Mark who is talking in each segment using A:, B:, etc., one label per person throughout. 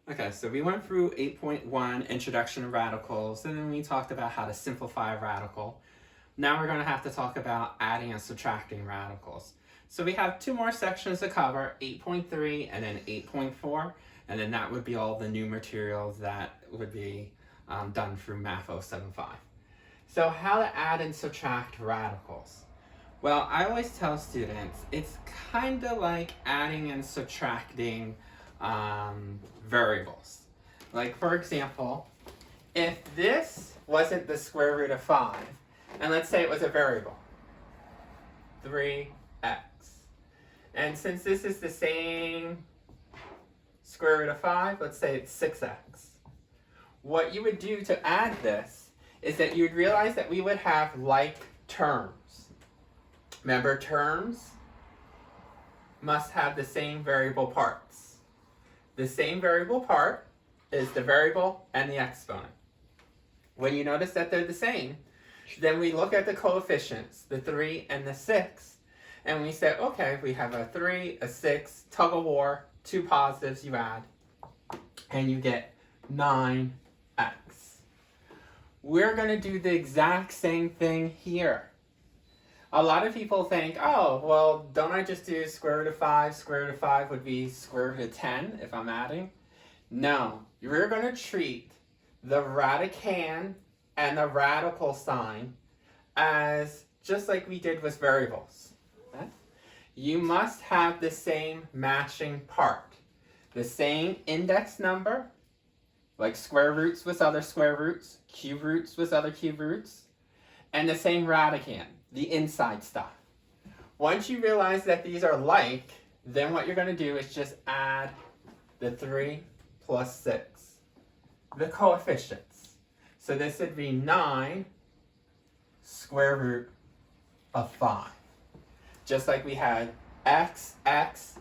A: Okay, so we went through 8.1, Introduction to Radicals, and then we talked about how to simplify a radical. Now we're going to have to talk about adding and subtracting radicals. So we have two more sections to cover, 8.3 and then 8.4, and then that would be all the new materials that would be done through Math 075. So how to add and subtract radicals. Well, I always tell students it's kind of like adding and subtracting variables. Like, for example, if this wasn't the square root of 5, and let's say it was a variable, 3x, and since this is the same square root of 5, let's say it's 6x, what you would do to add this is that you'd realize that we would have like terms. Remember, terms must have the same variable parts. The same variable part is the variable and the exponent. When you notice that they're the same, then we look at the coefficients, the 3 and the 6, and we say, okay, we have a 3, a 6, tug of war, two positives you add, and you get 9x. We're going to do the exact same thing here. A lot of people think, oh, well, don't I just do square root of 5? Square root of 5 would be square root of 10 if I'm adding. No, you're going to treat the radicand and the radical sign as just like we did with variables. Okay? You must have the same matching part. The same index number, like square roots with other square roots, cube roots with other cube roots, and the same radicand, the inside stuff. Once you realize that these are like, then what you're going to do is just add the 3 plus 6, the coefficients. So this would be 9 square root of 5. Just like we had x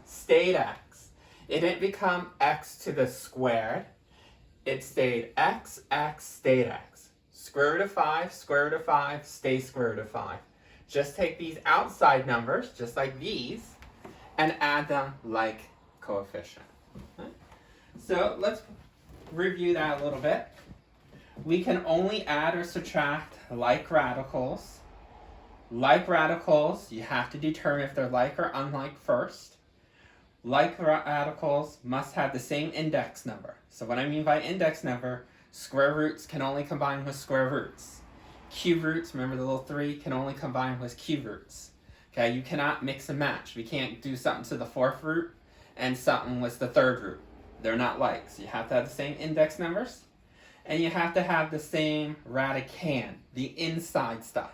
A: stayed x. It didn't become x to the squared. It stayed x stayed x. Square root of 5, square root of 5, stay square root of 5. Just take these outside numbers, just like these, and add them like coefficient. Okay? So let's review that a little bit. We can only add or subtract like radicals. Like radicals, you have to determine if they're like or unlike first. Like radicals must have the same index number. So what I mean by index number, square roots can only combine with square roots. Cube roots, remember the little 3, can only combine with cube roots. Okay, you cannot mix and match. We can't do something to the 4th root and something with the 3rd root. They're not like. So you have to have the same index numbers, and you have to have the same radicand, the inside stuff.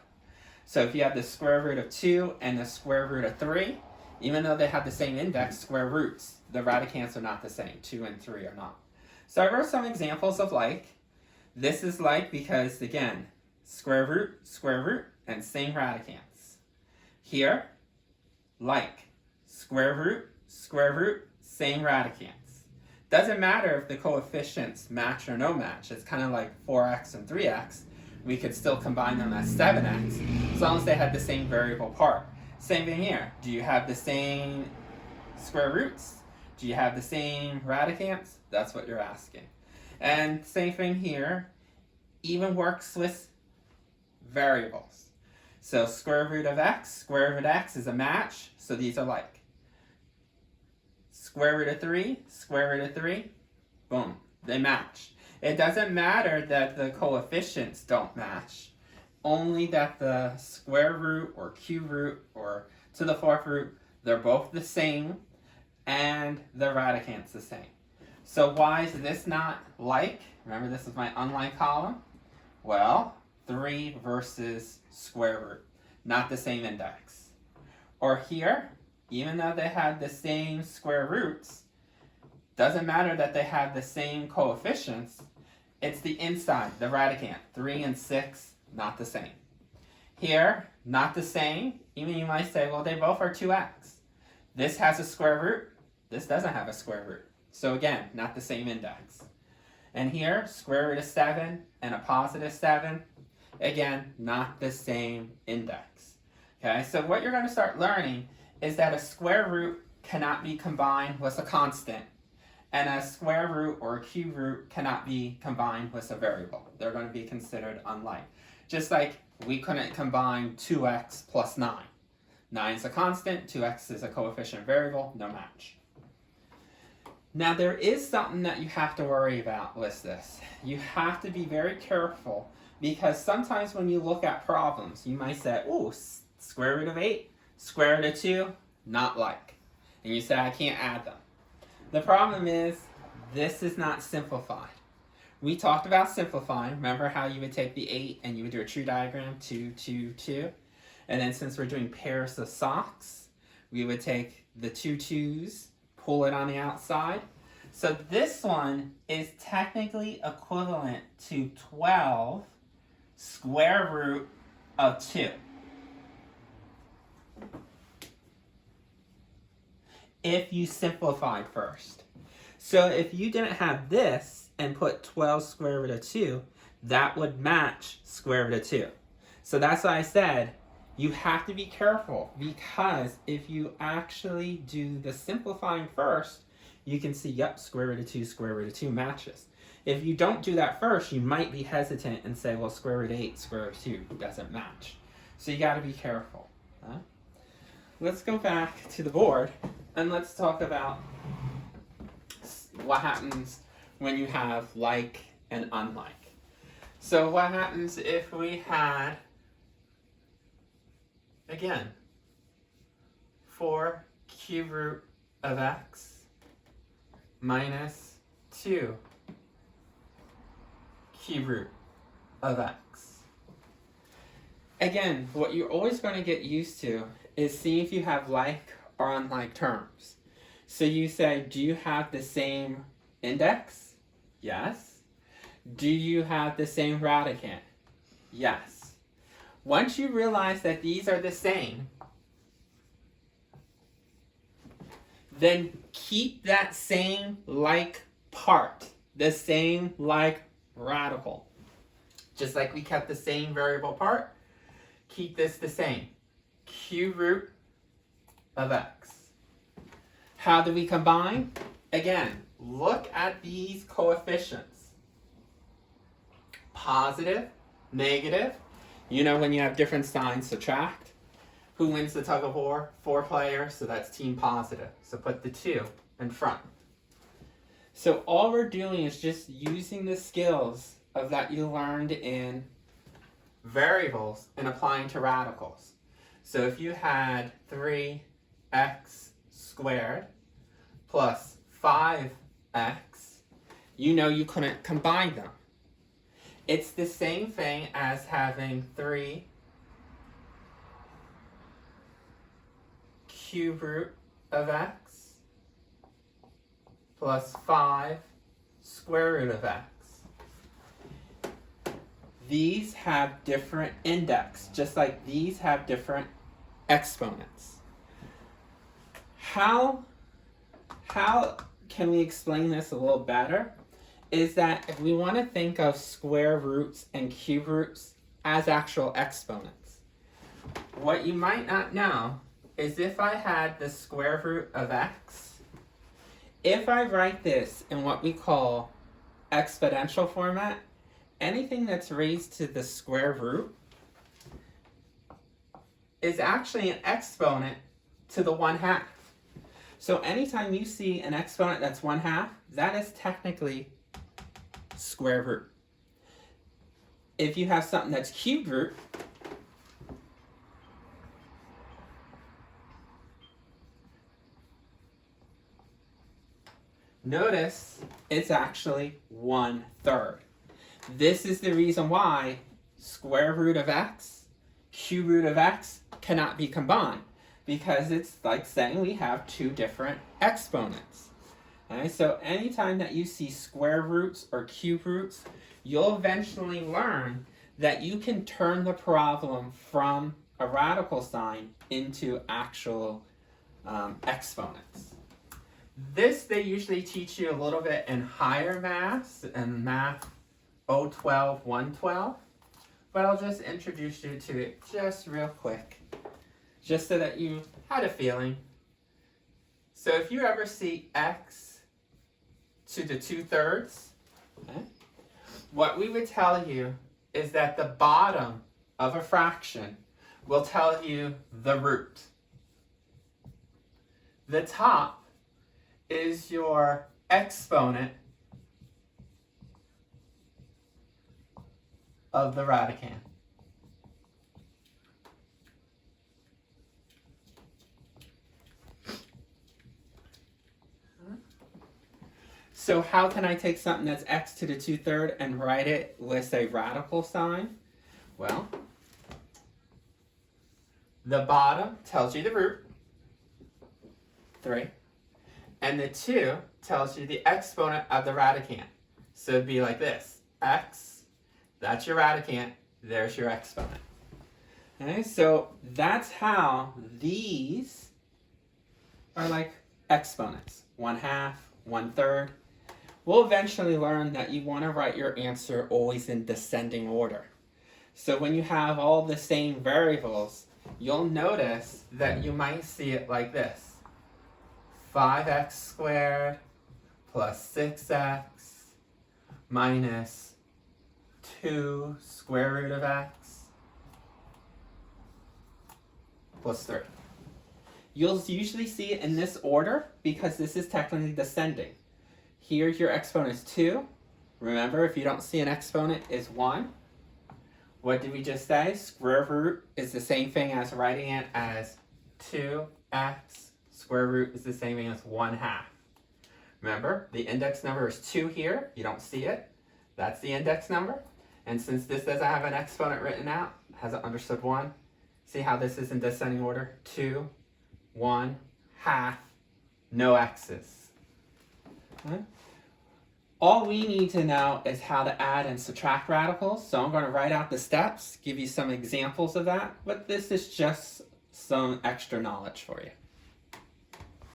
A: So if you have the square root of 2 and the square root of 3, even though they have the same index, square roots, the radicands are not the same. 2 and 3 are not. So I wrote some examples of like. This is like because, again, square root, and same radicands. Here, like, square root, same radicands. Doesn't matter if the coefficients match or no match. It's kind of like 4x and 3x. We could still combine them as 7x, as long as they had the same variable part. Same thing here. Do you have the same square roots? Do you have the same radicands? That's what you're asking. And same thing here. Even works with variables. So square root of x is a match, so these are like. Square root of 3, boom, they match. It doesn't matter that the coefficients don't match, only that the square root or cube root or to the 4th root, they're both the same and the radicand's the same. So why is this not like? Remember, this is my unlike column. Well, 3 versus square root, not the same index. Or here, even though they had the same square roots, doesn't matter that they have the same coefficients, it's the inside, the radicand. 3 and 6, not the same. Here, not the same. Even you might say, well, they both are 2x. This has a square root, this doesn't have a square root. So again, not the same index. And here, square root of 7 and a positive 7, again, not the same index. Okay, so what you're going to start learning is that a square root cannot be combined with a constant, And a square root or a cube root cannot be combined with a variable. They're going to be considered unlike. Just like we couldn't combine 2x plus 9. 9 is a constant, 2x is a coefficient variable, no match. Now there is something that you have to worry about with this. You have to be very careful because sometimes when you look at problems, you might say, oh, square root of 8, square root of 2, not like. And you say, I can't add them. The problem is, this is not simplified. We talked about simplifying. Remember how you would take the 8 and you would do a tree diagram, 2, 2, 2. And then since we're doing pairs of socks, we would take the 2 2's, pull it on the outside. So this one is technically equivalent to 12 square root of 2. If you simplified first. So if you didn't have this and put 12 square root of 2, that would match square root of 2. So that's why I said you have to be careful, because if you actually do the simplifying first, you can see, yep, square root of 2, square root of 2 matches. If you don't do that first, you might be hesitant and say, well, square root of 8, square root of 2 doesn't match. So you got to be careful. Huh? Let's go back to the board and let's talk about what happens when you have like and unlike. So what happens if we had, again, 4 cube root of x minus 2 cube root of x. Again, what you're always going to get used to is see if you have like or unlike terms. So you say, do you have the same index? Yes. Do you have the same radicand? Yes. Once you realize that these are the same, then keep that same like part, the same like radical. Just like we kept the same variable part, keep this the same. Cube root of x. How do we combine? Again, look at these coefficients. Positive, negative. You know when you have different signs, subtract. Who wins the tug of war? 4 players, so that's team positive. So put the 2 in front. So all we're doing is just using the skills of that you learned in variables and applying to radicals. So if you had 3x squared plus 5x, you know you couldn't combine them. It's the same thing as having 3 cube root of x plus 5 square root of x. These have different index, just like these have different exponents. How can we explain this a little better? Is that if we want to think of square roots and cube roots as actual exponents. What you might not know is if I had the square root of x, if I write this in what we call exponential format, anything that's raised to the square root is actually an exponent to the 1/2. So anytime you see an exponent that's 1/2, that is technically square root. If you have something that's cube root, notice it's actually 1/3. This is the reason why square root of x, cube root of x cannot be combined, because it's like saying we have 2 different exponents. Okay, so anytime that you see square roots or cube roots, you'll eventually learn that you can turn the problem from a radical sign into actual exponents. This they usually teach you a little bit in higher maths and math 012, 112, but I'll just introduce you to it just real quick, just so that you had a feeling. So if you ever see x to the 2/3, okay, what we would tell you is that the bottom of a fraction will tell you the root. The top is your exponent of the radicand. So how can I take something that's x to the 2/3 and write it with a radical sign? Well, the bottom tells you the root, 3, and the 2 tells you the exponent of the radicand. So it'd be like this, x, that's your radicand, there's your exponent. Okay, so that's how these are like exponents, 1/2, 1/3. We'll eventually learn that you want to write your answer always in descending order. So when you have all the same variables, you'll notice that you might see it like this. 5x squared plus 6x minus 2 square root of x plus 3. You'll usually see it in this order because this is technically descending. Here your exponent is 2. Remember, if you don't see an exponent, is 1. What did we just say? Square root is the same thing as writing it as 2x. Square root is the same thing as 1/2. Remember, the index number is 2 here. You don't see it. That's the index number. And since this doesn't have an exponent written out, hasn't understood 1, see how this is in descending order? 2, 1/2, no x's. Okay. All we need to know is how to add and subtract radicals. So I'm going to write out the steps, give you some examples of that, but this is just some extra knowledge for you.